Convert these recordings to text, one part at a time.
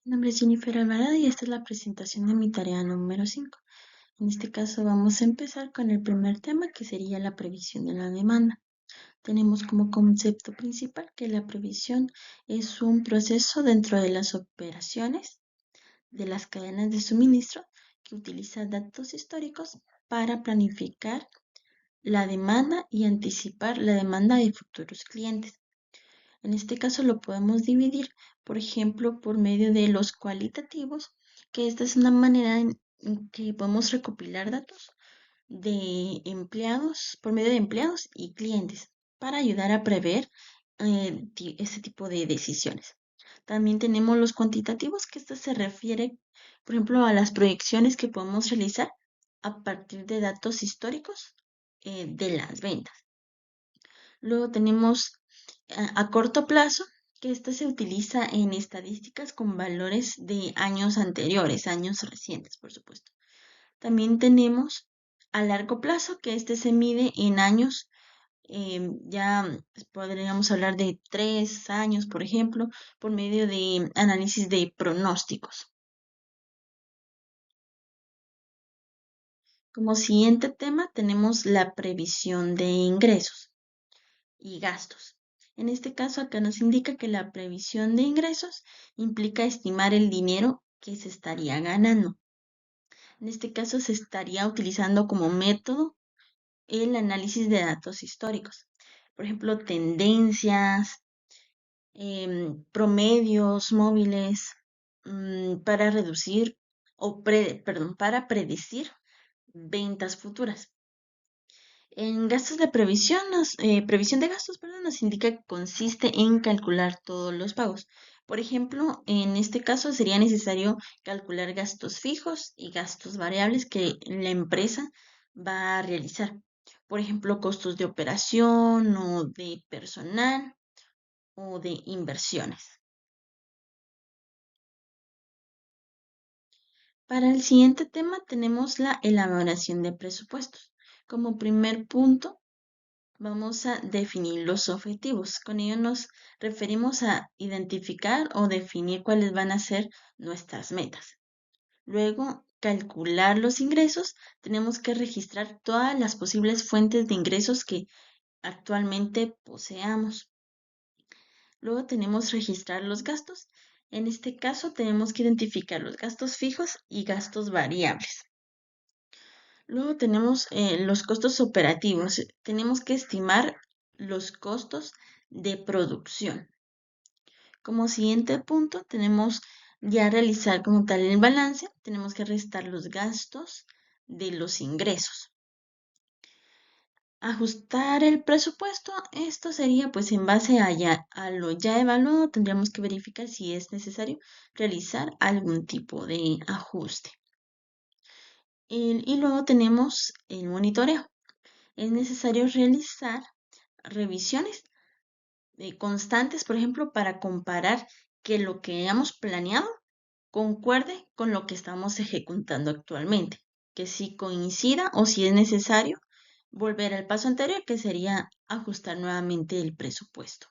Mi nombre es Jennifer Alvarado y esta es la presentación de mi tarea número 5. En este caso vamos a empezar con el primer tema que sería la previsión de la demanda. Tenemos como concepto principal que la previsión es un proceso dentro de las operaciones de las cadenas de suministro que utiliza datos históricos para planificar la demanda y anticipar la demanda de futuros clientes. En este caso lo podemos dividir, por ejemplo, por medio de los cualitativos, que esta es una manera en que podemos recopilar datos de empleados, por medio de empleados y clientes, para ayudar a prever este tipo de decisiones. También tenemos los cuantitativos, que esto se refiere, por ejemplo, a las proyecciones que podemos realizar a partir de datos históricos de las ventas. Luego tenemos a corto plazo, que esta se utiliza en estadísticas con valores de años anteriores, años recientes, por supuesto. También tenemos a largo plazo, que este se mide en años, ya podríamos hablar de 3 años, por ejemplo, por medio de análisis de pronósticos. Como siguiente tema tenemos la previsión de ingresos y gastos. En este caso, acá nos indica que la previsión de ingresos implica estimar el dinero que se estaría ganando. En este caso, se estaría utilizando como método el análisis de datos históricos. Por ejemplo, tendencias, promedios móviles, para reducir para predecir ventas futuras. En gastos de previsión, previsión de gastos, perdón, nos indica que consiste en calcular todos los pagos. Por ejemplo, en este caso sería necesario calcular gastos fijos y gastos variables que la empresa va a realizar. Por ejemplo, costos de operación o de personal o de inversiones. Para el siguiente tema tenemos la elaboración de presupuestos. Como primer punto, vamos a definir los objetivos. Con ello nos referimos a identificar o definir cuáles van a ser nuestras metas. Luego, calcular los ingresos. Tenemos que registrar todas las posibles fuentes de ingresos que actualmente poseamos. Luego tenemos registrar los gastos. En este caso tenemos que identificar los gastos fijos y gastos variables. Luego tenemos los costos operativos. Tenemos que estimar los costos de producción. Como siguiente punto, tenemos ya realizar como tal el balance. Tenemos que restar los gastos de los ingresos. Ajustar el presupuesto, esto sería pues en base a lo ya evaluado, tendríamos que verificar si es necesario realizar algún tipo de ajuste. Y luego tenemos el monitoreo. Es necesario realizar revisiones constantes, por ejemplo, para comparar que lo que hayamos planeado concuerde con lo que estamos ejecutando actualmente, que si coincida o si es necesario volver al paso anterior, que sería ajustar nuevamente el presupuesto.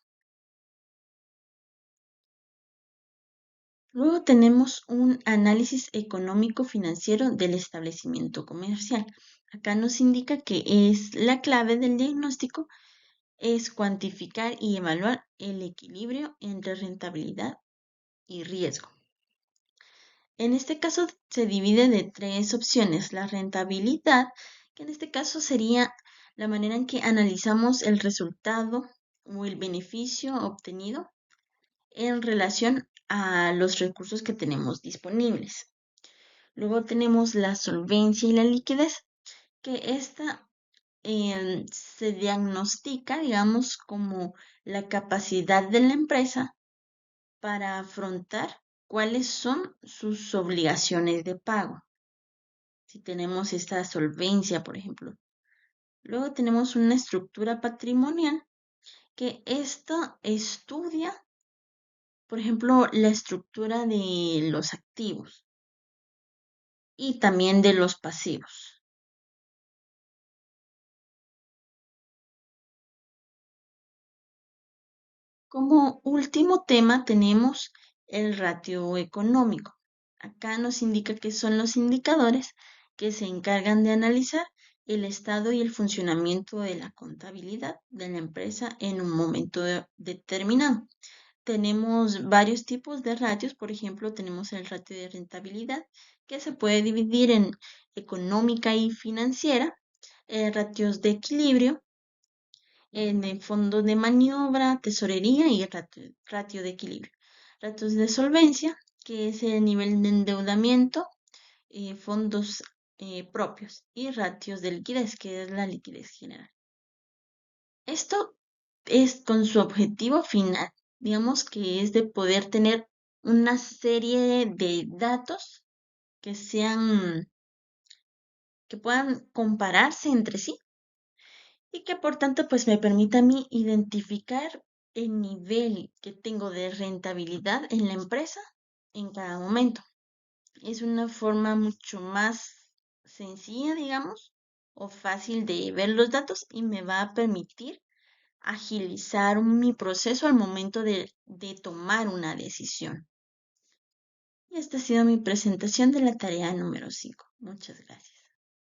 Luego tenemos un análisis económico-financiero del establecimiento comercial. Acá nos indica que es la clave del diagnóstico es cuantificar y evaluar el equilibrio entre rentabilidad y riesgo. En este caso se divide de 3 opciones. La rentabilidad, que en este caso sería la manera en que analizamos el resultado o el beneficio obtenido en relación a los recursos que tenemos disponibles. Luego tenemos la solvencia y la liquidez, que esta se diagnostica, digamos, como la capacidad de la empresa para afrontar cuáles son sus obligaciones de pago. Si tenemos esta solvencia, por ejemplo. Luego tenemos una estructura patrimonial que esto estudia, por ejemplo, la estructura de los activos y también de los pasivos. Como último tema tenemos el ratio económico. Acá nos indica que son los indicadores que se encargan de analizar el estado y el funcionamiento de la contabilidad de la empresa en un momento determinado. Tenemos varios tipos de ratios, por ejemplo, tenemos el ratio de rentabilidad, que se puede dividir en económica y financiera, ratios de equilibrio, en fondo de maniobra, tesorería y ratio de equilibrio. Ratios de solvencia, que es el nivel de endeudamiento, fondos propios y ratios de liquidez, que es la liquidez general. Esto es con su objetivo final, digamos que es de poder tener una serie de datos que sean, que puedan compararse entre sí y que por tanto pues me permita a mí identificar el nivel que tengo de rentabilidad en la empresa en cada momento. Es una forma mucho más sencilla, digamos, o fácil de ver los datos y me va a permitir agilizar mi proceso al momento de tomar una decisión. Y esta ha sido mi presentación de la tarea número 5. Muchas gracias.